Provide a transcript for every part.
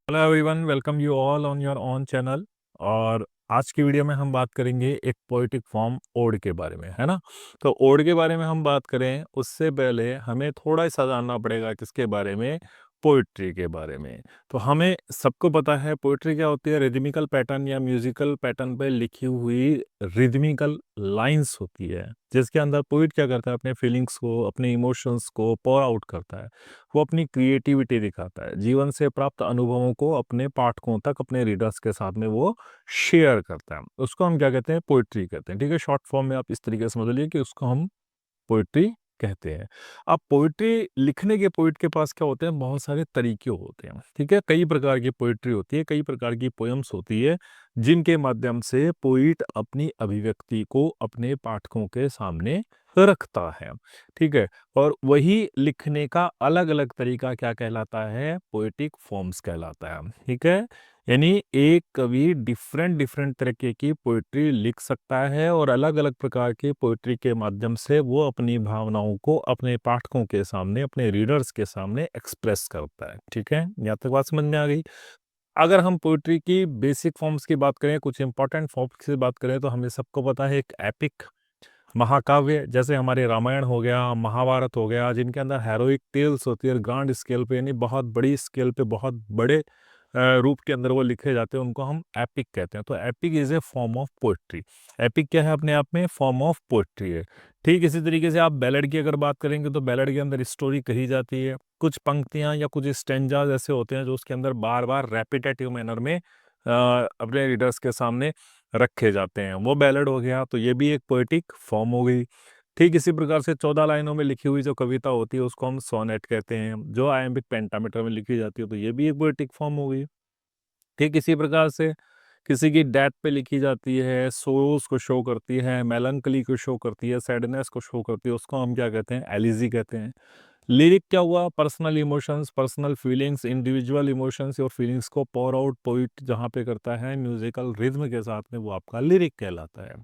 Hello everyone, welcome you all on your own channel. और आज की वीडियो में हम बात करेंगे एक पोएटिक फॉर्म ओड के बारे में, है ना। तो ओड के बारे में हम बात करें उससे पहले हमें थोड़ा सा जानना पड़ेगा किसके बारे में, पोइट्री के बारे में। तो हमें सबको पता है पोइट्री क्या होती है, रिदमिकल पैटर्न या म्यूजिकल पैटर्न पे लिखी हुई रिदमिकल लाइंस होती है, जिसके अंदर पोइट क्या करता है, अपने फीलिंग्स को, अपने इमोशंस को पोर आउट करता है। वो अपनी क्रिएटिविटी दिखाता है, जीवन से प्राप्त अनुभवों को अपने पाठकों तक, अपने रीडर्स के साथ में वो शेयर करता है। उसको हम क्या कहते हैं, पोइट्री कहते हैं। ठीक है, शॉर्ट फॉर्म में आप इस तरीके से समझ लीजिए कि उसको हम पोइट्री कहते हैं। अब पोइट्री लिखने के पोइट के पास क्या होते हैं, बहुत सारे तरीके होते हैं। ठीक है, कई प्रकार की पोइट्री होती है, कई प्रकार की पोयम्स होती है, जिनके माध्यम से पोइट अपनी अभिव्यक्ति को अपने पाठकों के सामने रखता है। ठीक है, और वही लिखने का अलग अलग तरीका क्या कहलाता है, पोएटिक फॉर्म्स कहलाता है। ठीक है, यानी एक कवि डिफरेंट डिफरेंट तरीके की पोइट्री लिख सकता है और अलग अलग प्रकार की पोइट्री के माध्यम से वो अपनी भावनाओं को अपने पाठकों के सामने, अपने रीडर्स के सामने एक्सप्रेस करता है। ठीक है, यहाँ तक बात समझ में आ गई। अगर हम पोइट्री की बेसिक फॉर्म्स की बात करें, कुछ इंपॉर्टेंट फॉर्म्स की बात करें, तो हमें सबको पता है एक एपिक महाकाव्य, जैसे हमारे रामायण हो गया, महाभारत हो गया, जिनके अंदर हेरोइक टेल्स होती है, ग्रांड स्केल पे, यानी बहुत बड़ी स्केल पे, बहुत बड़े रूप के अंदर वो लिखे जाते हैं, उनको हम एपिक कहते हैं। तो epic is a form of poetry. Epic क्या है, अपने आप में फॉर्म ऑफ पोइट्री है। ठीक इसी तरीके से आप बैलेड की अगर बात करेंगे, तो बैलेड के अंदर स्टोरी कही जाती है, कुछ पंक्तियां या कुछ स्टेंजाज ऐसे होते हैं जो उसके अंदर बार बार रेपिटेटिव मैनर में अपने रीडर्स के सामने रखे जाते हैं, वो बैलेड हो गया। तो ये भी एक पोएटिक फॉर्म हो गई। ठीक इसी प्रकार से 14 लाइनों में लिखी हुई जो कविता होती है उसको हम सोनेट कहते हैं, जो आयम्बिक पेंटामीटर में लिखी जाती है, तो ये भी एक पोएटिक फॉर्म हो गई। ठीक इसी प्रकार से किसी की डेथ पे लिखी जाती है, सोर्स को शो करती है, मेलंकली को शो करती है, सैडनेस को शो करती है, उसको हम क्या कहते हैं, एलिजी कहते हैं। लिरिक क्या हुआ, personal emotions, personal feelings, individual emotions और फीलिंग्स को पोर आउट पोइट जहाँ पे करता है म्यूजिकल रिद्म के साथ में, वो आपका लिरिक कहलाता है।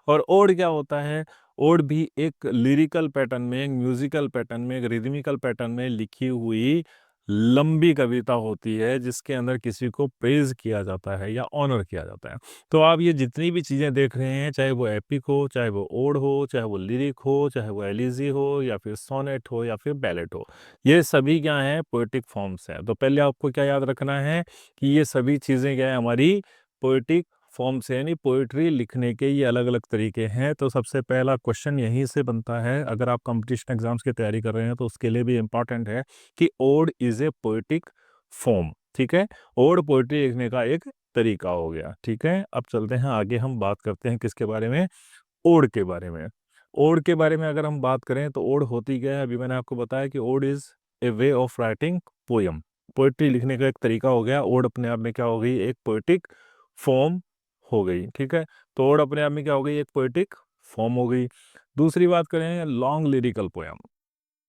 और ओड क्या होता है, ओड भी एक लिरिकल पैटर्न में, एक म्यूजिकल पैटर्न में, एक रिदमिकल पैटर्न में लिखी हुई लंबी कविता होती है, जिसके अंदर किसी को प्रेज किया जाता है या ऑनर किया जाता है। तो आप ये जितनी भी चीज़ें देख रहे हैं, चाहे वो एपिक हो, चाहे वो ओड हो, चाहे वो लिरिक हो, चाहे वो एलिजी हो, या फिर सोनेट हो, या फिर बैलेट हो, ये सभी क्या हैं, पोएटिक फॉर्म्स हैं। तो पहले आपको क्या याद रखना है कि ये सभी चीज़ें क्या है, हमारी पोएटिक फॉर्म्स है, यानी पोएट्री लिखने के ये अलग अलग तरीके हैं। तो सबसे पहला क्वेश्चन यहीं से बनता है, अगर आप कंपटीशन एग्जाम्स की तैयारी कर रहे हैं तो उसके लिए भी इंपॉर्टेंट है कि ode is a poetic form. ठीक है, ओड पोएट्री लिखने का एक तरीका हो गया। ठीक है, अब चलते हैं आगे, हम बात करते हैं किसके बारे में, ओड के बारे में। ओड के बारे में अगर हम बात करें तो ओड होती क्या है, अभी मैंने आपको बताया कि ode is a way of writing poem. Poetry लिखने का एक तरीका हो गया। ओड अपने आप में क्या हो गई, एक पोएटिक फॉर्म हो गई। ठीक है, तो ओड अपने आप में क्या हो गई, एक पोएटिक फॉर्म हो गई। दूसरी बात करें, लॉन्ग लिरिकल पोयम।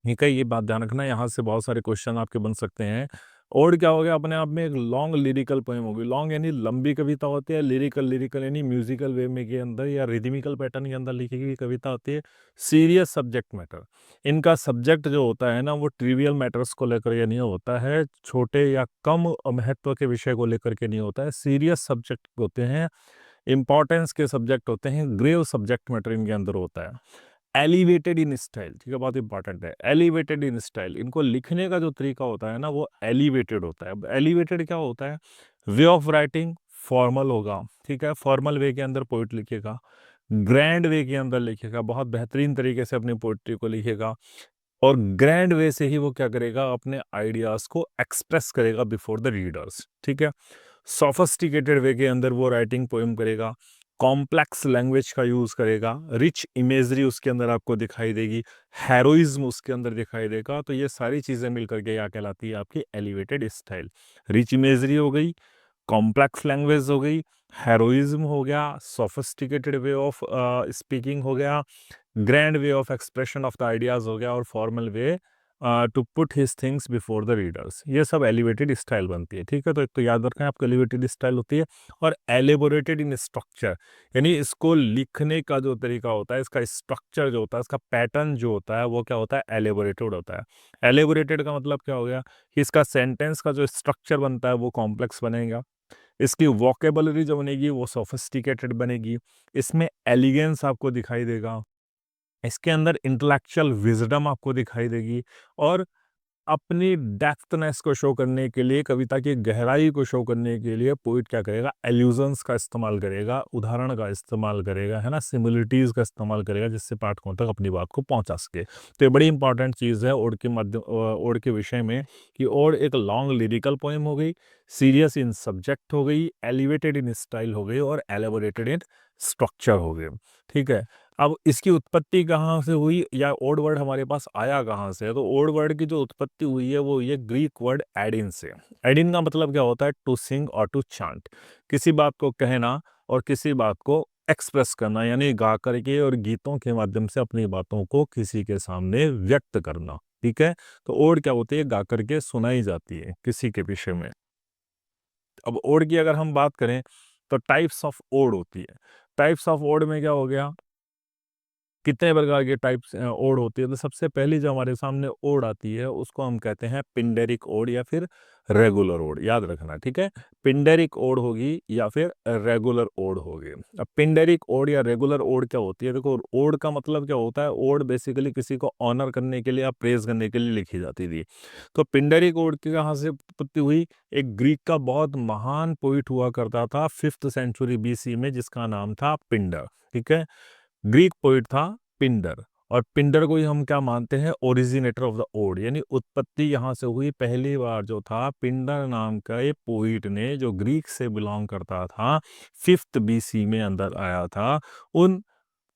ठीक है, ये बात ध्यान रखना, यहाँ से बहुत सारे क्वेश्चन आपके बन सकते हैं। ओड क्या हो गया, अपने आप में एक लॉन्ग लिरिकल पोएम होगी। लॉन्ग यानी लंबी कविता होती है, लिरिकल, लिरिकल यानी म्यूजिकल वे में के अंदर या रिदमिकल पैटर्न के अंदर लिखी गई कविता होती है। सीरियस सब्जेक्ट मैटर, इनका सब्जेक्ट जो होता है ना, वो ट्रिवियल मैटर्स को लेकर के नहीं होता है, छोटे या कम महत्व के विषय को लेकर के नहीं होता है, सीरियस सब्जेक्ट होते हैं, इंपॉर्टेंस के सब्जेक्ट होते हैं, ग्रेव सब्जेक्ट मैटर इनके अंदर होता है। एलिवेटेड इन स्टाइल, ठीक है, बहुत इंपॉर्टेंट है, एलिवेटेड इन स्टाइल। इनको लिखने का जो तरीका होता है ना, वो एलिवेटेड होता है। अब एलिवेटेड क्या होता है, वे ऑफ राइटिंग फॉर्मल होगा। ठीक है, फॉर्मल वे के अंदर पोइट लिखेगा, ग्रैंड वे के अंदर लिखेगा, बहुत बेहतरीन तरीके से अपनी पोइट्री को लिखेगा, और ग्रैंड वे से ही वो क्या करेगा, अपने आइडियाज को एक्सप्रेस करेगा बिफोर द रीडर्स। ठीक है, सोफिस्टिकेटेड वे के अंदर वो राइटिंग पोएम करेगा, कॉम्प्लेक्स लैंग्वेज का यूज करेगा, रिच इमेजरी उसके अंदर आपको दिखाई देगी, हेरोइज्म उसके अंदर दिखाई देगा। तो ये सारी चीजें मिलकर के क्या कहलाती है, आपकी एलिवेटेड स्टाइल। रिच इमेजरी हो गई, कॉम्प्लेक्स लैंग्वेज हो गई, हेरोइज्म हो गया, सोफिस्टिकेटेड वे ऑफ स्पीकिंग हो गया, grand way of expression of the ideas हो गया, और formal way to put his things before the readers, ये सब एलिवेटेड स्टाइल बनती है। ठीक है, तो एक तो याद रखना आपको एलिवेटेड स्टाइल होती है, और एलेबोरेटेड इन स्ट्रक्चर, यानी इसको लिखने का जो तरीका होता है, इसका स्ट्रक्चर जो होता है, इसका पैटर्न जो होता है, वो क्या होता है, एलेबोरेटेड होता है। एलेबोरेटेड का मतलब क्या हो गया कि इसका सेंटेंस का जो स्ट्रक्चर बनता है वो कॉम्प्लेक्स बनेगा, इसकी वोकेबलरी जो बनेगी वो सोफिस्टिकेटेड बनेगी, इसमें एलिगेंस आपको दिखाई देगा, इसके अंदर इंटेलेक्चुअल विजडम आपको दिखाई देगी, और अपनी डेप्थनेस को शो करने के लिए, कविता की गहराई को शो करने के लिए पोइट क्या करेगा, एल्यूजन्स का इस्तेमाल करेगा, उदाहरण का इस्तेमाल करेगा, है ना, सिमिलिटीज का इस्तेमाल करेगा, जिससे पाठकों तक अपनी बात को पहुंचा सके। तो ये बड़ी इंपॉर्टेंट चीज़ है ओड के माध्यम ओड के विषय में, कि ओड एक लॉन्ग लिरिकल पोएम हो गई, सीरियस इन सब्जेक्ट हो गई, एलिवेटेड इन स्टाइल हो गई, और एलेबोरेटेड इन स्ट्रक्चर हो गए। ठीक है, अब इसकी उत्पत्ति कहाँ से हुई, या ओड वर्ड हमारे पास आया कहाँ से, तो ओड वर्ड की जो उत्पत्ति हुई है वो हुई है ग्रीक वर्ड एडिन से। एडिन का मतलब क्या होता है, टू सिंग और टू चांट, किसी बात को कहना और किसी बात को एक्सप्रेस करना, यानी गा करके और गीतों के माध्यम से अपनी बातों को किसी के सामने व्यक्त करना। ठीक है, तो ओड क्या होती है, गा करके सुनाई जाती है किसी के विषय में। अब ओड की अगर हम बात करें तो टाइप्स ऑफ ओड होती है। टाइप्स ऑफ ओड में क्या हो गया, कितने प्रकार के टाइप्स ओड होती है, तो सबसे पहली जो हमारे सामने ओड आती है उसको हम कहते हैं पिंडेरिक ओड या फिर रेगुलर ओड, याद रखना। ठीक है, पिंडेरिक ओड होगी या फिर रेगुलर ओड होगी। अब पिंडेरिक ओड या रेगुलर ओड क्या होती है, देखो ओड का मतलब क्या होता है, ओड बेसिकली किसी को ऑनर करने के लिए या प्रेज करने के लिए लिखी जाती थी। तो पिंडेरिक ओड की कहाँ से उत्पत्ति हुई, एक ग्रीक का बहुत महान पोइट हुआ करता था 5th सेंचुरी बीसी में, जिसका नाम था पिंडर। ठीक है, ग्रीक पोइट था पिंडर, और पिंडर को ही हम क्या मानते हैं, ओरिजिनेटर ऑफ द ओड, यानी उत्पत्ति यहाँ से हुई। पहली बार जो था पिंडर नाम का एक पोइट ने, जो ग्रीक से बिलोंग करता था, 5th बीसी में अंदर आया था, उन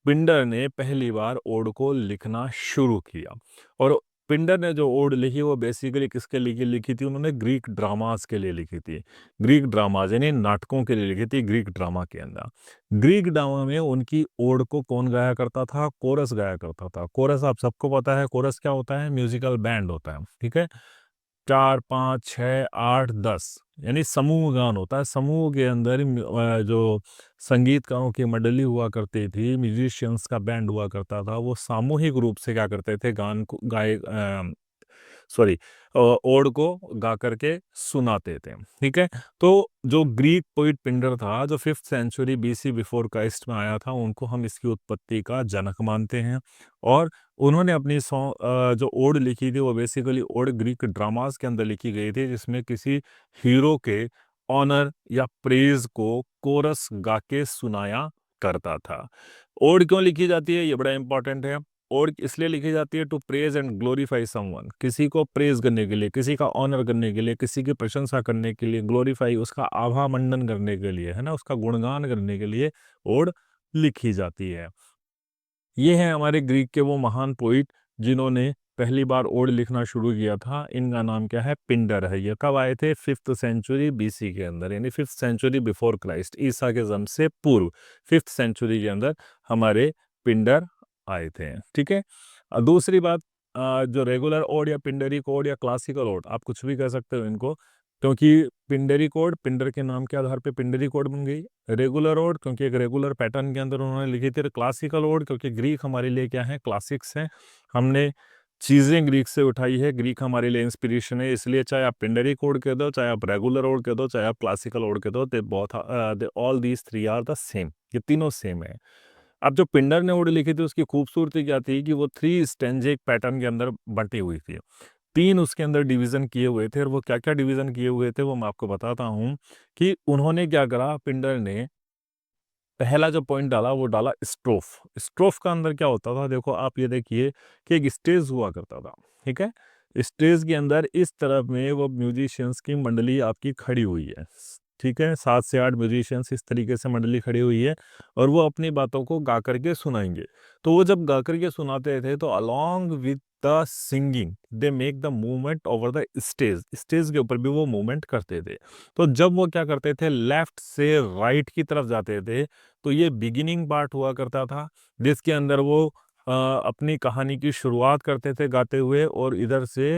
पिंडर ने पहली बार ओड को लिखना शुरू किया। और पिंडर ने जो ओड लिखी वो बेसिकली किसके लिए लिखी थी, उन्होंने ग्रीक ड्रामास के लिए लिखी थी। ग्रीक ड्रामास यानी नाटकों के लिए लिखी थी, ग्रीक ड्रामा के अंदर। ग्रीक ड्रामा में उनकी ओड को कौन गाया करता था, कोरस गाया करता था। कोरस आप सबको पता है, कोरस क्या होता है, म्यूजिकल बैंड होता है। ठीक है, 4, 5, 6, 8, 10 यानी समूह गान होता है। समूह के अंदर जो संगीतकारों की मंडली हुआ करती थी, म्यूजिशियंस का बैंड हुआ करता था, वो सामूहिक रूप से क्या करते थे, गान को गाए सॉरी ओड को गा करके सुनाते थे। ठीक है, तो जो ग्रीक पोइट पिंडर था, जो 5th century BC before Christ में आया था, उनको हम इसकी उत्पत्ति का जनक मानते हैं। और उन्होंने अपनी जो ओड लिखी थी वो बेसिकली ओड ग्रीक ड्रामास के अंदर लिखी गई थी, जिसमें किसी हीरो के ऑनर या प्रेज को कोरस गा के सुनाया करता था। ओड क्यों लिखी जाती है, ये बड़ा इंपॉर्टेंट है। ओड इसलिए लिखी जाती है to praise and glorify someone, किसी को प्रेज करने के लिए, किसी का ऑनर करने के लिए, किसी की प्रशंसा करने के लिए, ग्लोरीफाई उसका आभा मंडन करने के लिए, है ना, उसका गुणगान करने के लिए ओड लिखी जाती है। ये हैं हमारे ग्रीक के वो महान पोइट जिन्होंने पहली बार ओड लिखना शुरू किया था। इनका नाम क्या है, पिंडर है। ये कब आए थे, 5th सेंचुरी बीसी के अंदर, यानी 5th सेंचुरी बिफोर क्राइस्ट, ईसा के जन्म से पूर्व 5th सेंचुरी के अंदर हमारे पिंडर आए थे। ठीक है, दूसरी बात, जो रेगुलर ओड या पिंडरिक ओड या क्लासिकल ओड, आप कुछ भी कह सकते हो इनको, क्योंकि पिंडरिक ओड पिंडर के नाम के आधार पे पिंडरिक ओड बन गई। रेगुलर ओड क्योंकि एक रेगुलर पैटर्न के अंदर उन्होंने लिखी थी। क्लासिकल ओड क्योंकि ग्रीक हमारे लिए क्या है, क्लासिक्स हैं, हमने चीज़ें ग्रीक से उठाई है, ग्रीक हमारे लिए इंस्पिरेशन है, इसलिए चाहे आप पिंडरिक ओड कह दो, चाहे आप रेगुलर ओड कह दो, चाहे आप क्लासिकल ओड कह दो, they both they all these three are the same, ये तीनों सेम है। अब जो पिंडर ने ओड लिखी थी उसकी खूबसूरती क्या थी कि वो 3 स्टेंजेक पैटर्न के अंदर बंटी हुई थी। 3 उसके अंदर डिवीजन किए हुए थे, और वो क्या क्या डिवीजन किए हुए थे वो मैं आपको बताता हूँ। कि उन्होंने क्या करा, पिंडर ने पहला जो पॉइंट डाला वो डाला स्ट्रोफ। स्ट्रोफ का अंदर क्या होता था, देखो आप ये देखिए कि एक स्टेज हुआ करता था। ठीक है, स्टेज के अंदर इस तरफ में वो म्यूजिशियंस की मंडली आपकी खड़ी हुई है। ठीक है, 7 से 8 म्यूजिशियंस इस तरीके से मंडली खड़ी हुई है, और वो अपनी बातों को गा करके सुनाएंगे। तो वो जब गा करके सुनाते थे तो along with the singing they make the movement over the stage, stage के ऊपर भी वो मूवमेंट करते थे। तो जब वो क्या करते थे, लेफ्ट से राइट की तरफ जाते थे, तो ये बिगिनिंग पार्ट हुआ करता था, जिसके अंदर वो अपनी कहानी की शुरुआत करते थे गाते हुए और इधर से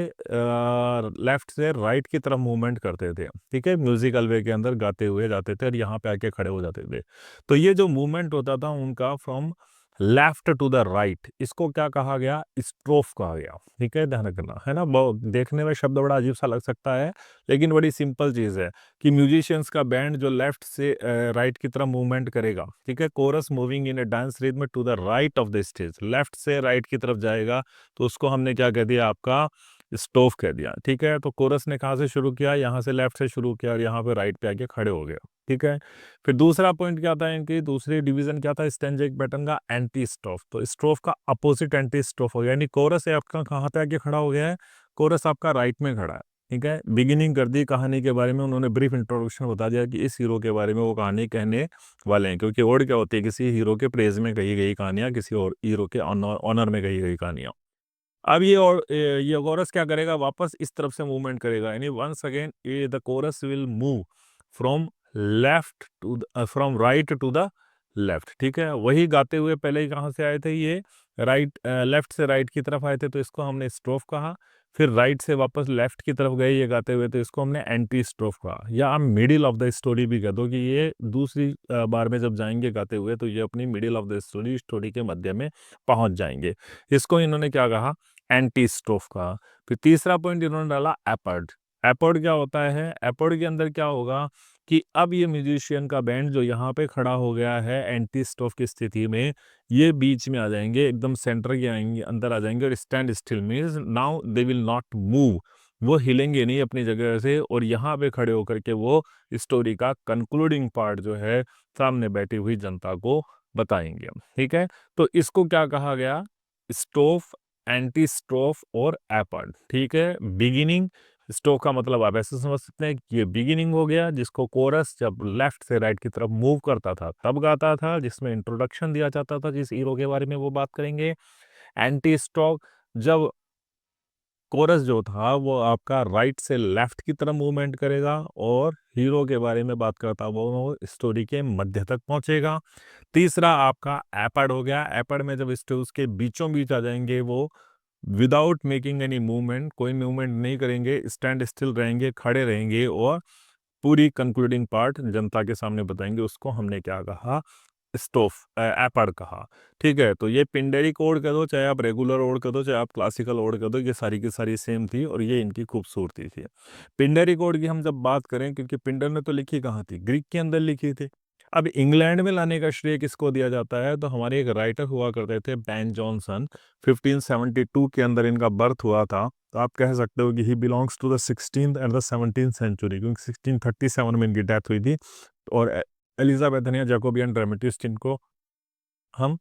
लेफ्ट से राइट की तरफ मूवमेंट करते थे, ठीक है, म्यूजिकल वे के अंदर गाते हुए जाते थे और यहाँ पे आके खड़े हो जाते थे। तो ये जो मूवमेंट होता था उनका from left to the right, इसको क्या कहा गया, स्ट्रोफ कहा गया, ठीक है, ध्यान रखना है ना। देखने में शब्द बड़ा अजीब सा लग सकता है लेकिन बड़ी सिंपल चीज़ है कि म्यूजिशियंस का बैंड जो लेफ्ट से राइट की तरफ मूवमेंट करेगा, ठीक है, chorus moving in a dance rhythm to the right of the stage, left से राइट की तरफ जाएगा, तो उसको हमने क्या कह दिया, आपका स्टोफ कह दिया, ठीक है। तो कोरस ने कहाँ से शुरू किया, यहाँ से लेफ्ट से शुरू किया और यहाँ पे राइट पे आके खड़े हो गया, ठीक है। फिर दूसरा पॉइंट क्या था, इनकी दूसरी डिवीजन क्या था स्टैंजा पैटर्न का, एंटी स्ट्रोफ। तो स्ट्रोफ का अपोजिट एंटी स्ट्रोफ हो गया, यानी कोरस है आपका कहाँ पे आके खड़ा हो गया है, कोरस आपका राइट में खड़ा है, ठीक है। बिगिनिंग कर दी कहानी के बारे में, उन्होंने ब्रीफ इंट्रोडक्शन बता दिया कि इस हीरो के बारे में वो कहानी कहने वाले हैं, क्योंकि ओड क्या होती है, किसी हीरो के प्रेज में कही गई कहानियां, किसी और हीरो के ऑनर में कही गई कहानियां। अब ये और ये कोरस क्या करेगा, वापस इस तरफ से मूवमेंट करेगा, यानी वंस अगेन ये the chorus will move from left to from right to the left, ठीक है। वही गाते हुए पहले ही कहाँ से आए थे, ये राइट लेफ्ट से राइट की तरफ आए थे, तो इसको हमने स्ट्रोफ कहा। फिर राइट से वापस लेफ्ट की तरफ गए ये गाते हुए, तो इसको हमने एंटी स्ट्रोफ कहा, या आप मिडिल ऑफ द स्टोरी भी कह दो कि ये दूसरी बार में जब जाएंगे गाते हुए तो ये अपनी मिडिल ऑफ द स्टोरी के मध्य में पहुंच जाएंगे। इसको इन्होंने क्या कहा, एंटी स्ट्रोफ का। फिर तीसरा पॉइंट इन्होंने डाला एपर्ड। एपर्ड क्या होता है, एपर्ड के अंदर क्या होगा कि अब ये म्यूजिशियन का बैंड जो यहाँ पे खड़ा हो गया है एंटी स्ट्रोफ की स्थिति में, ये बीच में आ जाएंगे, एकदम सेंटर के आएंगे, अंदर आ जाएंगे और stand still means now they will not move, वो हिलेंगे नहीं अपनी जगह से, और यहाँ पे खड़े होकर के वो स्टोरी का कंक्लूडिंग पार्ट जो है सामने बैठी हुई जनता को बताएंगे, ठीक है। तो इसको क्या कहा गया, स्टोफ, एंटी स्ट्रोफ और एपर्ड, ठीक है। बिगिनिंग, स्ट्रोक का मतलब आप ऐसे समझ सकते हैं कि ये बिगिनिंग हो गया, जिसको कोरस जब लेफ्ट से राइट की तरफ मूव करता था तब गाता था, जिसमें इंट्रोडक्शन दिया जाता था जिस हीरो के बारे में वो बात करेंगे। एंटी स्ट्रोक, जब कोरस जो था वो आपका राइट से लेफ्ट की तरफ मूवमेंट करेगा और हीरो के बारे में बात करता वो स्टोरी के मध्य तक पहुंचेगा। तीसरा आपका एपर्ड हो गया, एपर्ड में जब उसके बीचों बीच आ जाएंगे वो विदाउट मेकिंग एनी मूवमेंट, कोई मूवमेंट नहीं करेंगे, स्टैंड स्टिल रहेंगे, खड़े रहेंगे और पूरी कंक्लूडिंग पार्ट जनता के सामने बताएंगे, उसको हमने क्या कहा, स्टोफ एपर्ड कहा, ठीक है। तो ये पिंडेरिक ओड कर दो, चाहे आप रेगुलर ओड कर दो, चाहे आप क्लासिकल ओड कर दो, ये सारी की सारी सेम थी और ये इनकी खूबसूरती थी। पिंडेरिक ओड की हम जब बात करें, क्योंकि पिंडर ने तो लिखी कहाँ थी, ग्रीक के अंदर लिखी थी। अब इंग्लैंड में लाने का श्रेय किसको दिया जाता है, तो हमारे एक राइटर हुआ करते थे बेन जॉनसन, 1572 के अंदर इनका बर्थ हुआ था। तो आप कह सकते हो कि he belongs to the 16th and the 17th century, क्योंकि 1637 में इनकी डेथ हुई थी। और एलिजाबेथन या जैकोबियन ड्रामेटिस्ट इनको हम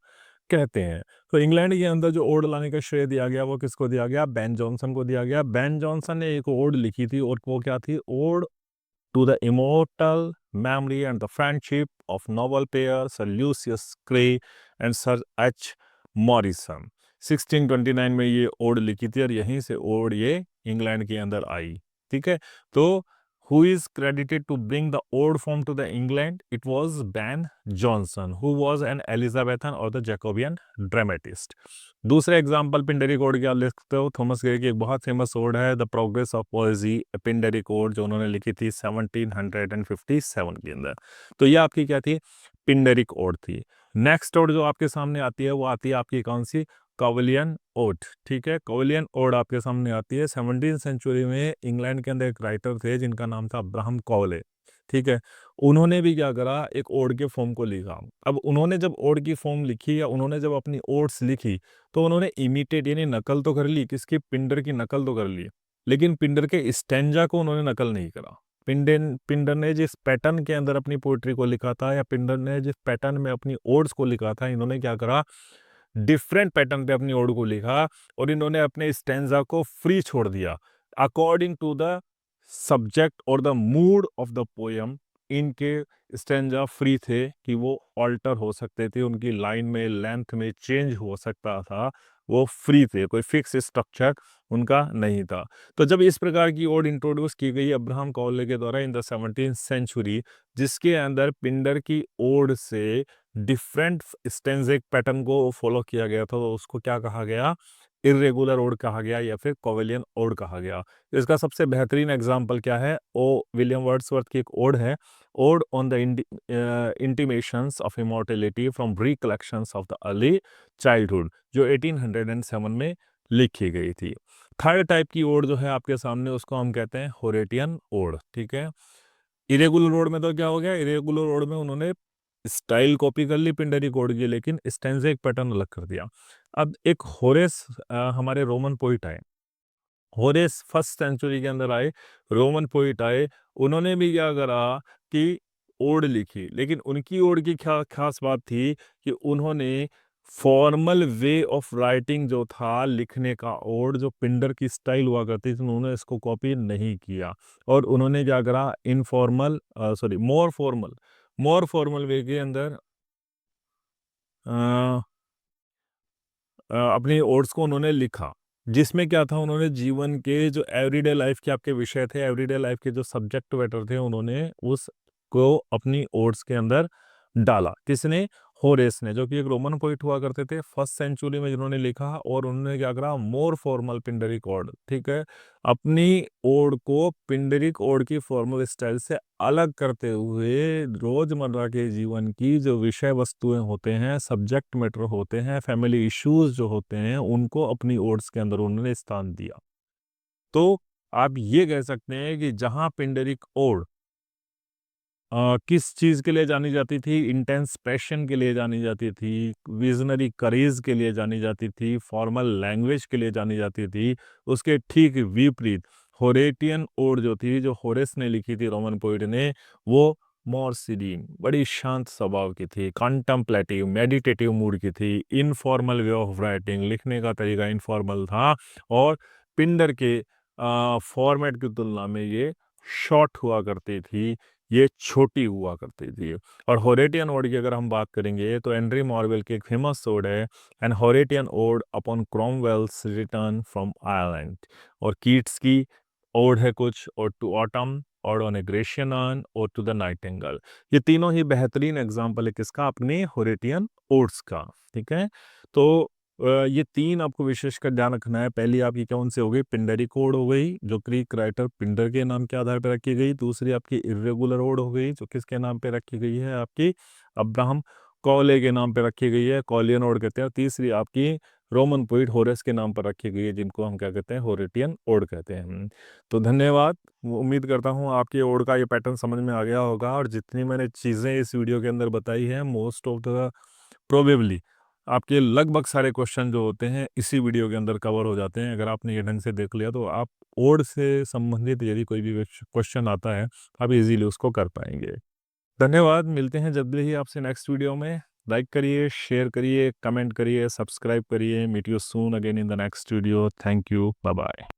कहते हैं। तो इंग्लैंड के अंदर जो ओड लाने का श्रेय दिया गया वो किसको दिया गया, बेन जॉनसन को दिया गया। बेन जॉनसन ने एक ओड लिखी थी और वो क्या थी, odd to the immortal memory and the friendship of novel pair Sir Lucius Cray and Sir H. Morrison। 1629 में ये ओड लिखी थी और यहीं से ओड ये इंग्लैंड के अंदर आई, ठीक है। तो who is credited to bring the old form to the England? It was Ben Jonson, who was an Elizabethan or the Jacobean dramatist। दूसरा एग्जाम्पल पिंडरी कोड क्या लिख सकते हो, थॉमस ग्रे की एक बहुत फेमस ओड है the progress of poesy, Pindaric ode, जो उन्होंने लिखी थी 1757 के अंदर। तो ये आपकी क्या थी, पिंडरिक ओड थी। नेक्स्ट ओड जो आपके सामने आती है वो आती है आपकी कौन सी, कवलियन ओड, ठीक है। कवलियन ओड आपके सामने आती है 17th सेंचुरी में। इंग्लैंड के अंदर एक राइटर थे जिनका नाम था अब्राहम कॉवले, ठीक है। उन्होंने भी क्या करा, एक ओड के फॉर्म को लिखा। अब उन्होंने जब ओड की फॉर्म लिखी या उन्होंने जब अपनी ओड्स लिखी तो उन्होंने इमिटेट यानी नकल तो कर ली, किसकी, पिंडर की नकल तो कर ली, लेकिन पिंडर के स्टैंजा को उन्होंने नकल नहीं करा। पिंडर ने जिस पैटर्न के अंदर अपनी पोइट्री को लिखा था या पिंडर ने जिस पैटर्न में अपनी ओड्स को लिखा था, इन्होंने क्या करा, डिफरेंट पैटर्न पे अपनी ओड को लिखा और इन्होंने अपने स्टैंजा को फ्री छोड़ दिया अकॉर्डिंग टू द सब्जेक्ट और the mood off the poem. इनके स्टैंजा फ्री थे कि वो ऑल्टर हो सकते थे, उनकी लाइन में लेंथ में चेंज हो सकता था, वो फ्री थे, कोई फिक्स स्ट्रक्चर उनका नहीं था। तो जब इस प्रकार की ओड इंट्रोड्यूस की गई अब्राहम कॉवले के द्वारा इन द 17th सेंचुरी, जिसके अंदर पिंडर की ओड से डिफरेंट स्टेंजिक पैटर्न को फॉलो किया गया था, तो उसको क्या कहा गया? इरेगुलर ओड कहा गया या फिर कोवेलियन ओड कहा गया। इसका सबसे बेहतरीन एग्जाम्पल क्या है? ओ विलियम वर्ड्सवर्थ की एक ओड है, odd on the intimations of immortality from recollections of the early childhood, जो 1807 में लिखी गई थी। थर्ड टाइप की ओड जो है आपके सामने, उसको हम कहते हैं होरेटियन ओड। ठीक है, इरेगुलर रोड में तो क्या हो गया, इरेगुलर रोड में उन्होंने स्टाइल कॉपी कर ली पिंडरी कोड की, लेकिन स्टेंजा एक पैटर्न अलग कर दिया। अब एक होरेस हमारे रोमन पोइट आए, होरेस फर्स्ट सेंचुरी के अंदर आए, रोमन पोइट आए, उन्होंने भी क्या करा कि ओड लिखी, लेकिन उनकी ओड की क्या खास बात थी कि उन्होंने फॉर्मल वे ऑफ राइटिंग जो था लिखने का, ओड जो पिंडर की स्टाइल हुआ करती थी, उन्होंने इसको कॉपी नहीं किया, और उन्होंने क्या करा, इनफॉर्मल सॉरी मोर फॉर्मल वे के अंदर अपनी ओड्स को उन्होंने लिखा, जिसमें क्या था, उन्होंने जीवन के जो एवरीडे लाइफ के आपके विषय थे, एवरीडे लाइफ के जो सब्जेक्ट मैटर थे, उन्होंने उसको अपनी ओड्स के अंदर डाला। किसने? होरेस ने, जो कि एक रोमन पोइट हुआ करते थे फर्स्ट सेंचुरी में, जिन्होंने लिखा, और उन्होंने क्या करा, मोर फॉर्मल पिंडरिक ओड, ठीक है, अपनी ओड को पिंडरिक ओड की फॉर्मल स्टाइल से अलग करते हुए रोजमर्रा के जीवन की जो विषय वस्तुएं होते हैं, सब्जेक्ट मैटर होते हैं, फैमिली इश्यूज जो होते हैं, उनको अपनी ओड्स के अंदर उन्होंने स्थान दिया। तो आप ये कह सकते हैं कि जहां पिंडरिक ओड किस चीज के लिए जानी जाती थी, इंटेंस पैशन के लिए जानी जाती थी, विजनरी करेज के लिए जानी जाती थी, फॉर्मल लैंग्वेज के लिए जानी जाती थी, उसके ठीक विपरीत होरेटियन ओड जो थी, जो होरेस ने लिखी थी, रोमन पोइट ने, वो मोर सीरीन, बड़ी शांत स्वभाव की थी, कॉन्टेम्पलेटिव मेडिटेटिव मूड की थी, इनफॉर्मल वे ऑफ राइटिंग, लिखने का तरीका इनफॉर्मल था, और पिंडर के फॉर्मेट की तुलना में ये शॉर्ट हुआ करती थी, ये छोटी हुआ करती थी। और होरेटियन ओड की अगर हम बात करेंगे, तो एंड्री मॉर्वेल की एक फेमस ओड है, an Horatian ode upon Cromwell's return from Ireland, और कीट्स की ओड है कुछ, और टू ऑटम, और ऑन ए ग्रेशियन अर्न, और टू द नाइटिंगेल। ये तीनों ही बेहतरीन एग्जाम्पल है किसका? अपने होरेटियन ओड्स का। ठीक है, तो ये तीन आपको विशेषकर ध्यान रखना है। पहली आपकी कौन सी हो गई? पिंडरी कोड हो गई, जो ग्रीक राइटर पिंडर के नाम के आधार पर रखी गई। दूसरी आपकी इर्रेगुलर ओड हो गई, जो किसके नाम पे रखी गई है? आपकी अब्राहम कौले के नाम पे रखी गई है, कौलियन ओड कहते हैं। और तीसरी आपकी रोमन पोइट होरेस के नाम पर रखी गई है, जिनको हम क्या कहते हैं? होरेटियन ओड कहते हैं। तो धन्यवाद। उम्मीद करता हूँ आपकी ओड का ये पैटर्न समझ में आ गया होगा, और जितनी मैंने चीज़ें इस वीडियो के अंदर बताई हैं, मोस्ट ऑफ द प्रोबेबली आपके लगभग सारे क्वेश्चन जो होते हैं इसी वीडियो के अंदर कवर हो जाते हैं। अगर आपने ये ढंग से देख लिया, तो आप ओड से संबंधित यदि कोई भी क्वेश्चन आता है, आप इजीली उसको कर पाएंगे। धन्यवाद। मिलते हैं जल्दी ही आपसे नेक्स्ट वीडियो में। लाइक करिए, शेयर करिए, कमेंट करिए, सब्सक्राइब करिए। Meet you soon again in the next video. Thank you, bye bye.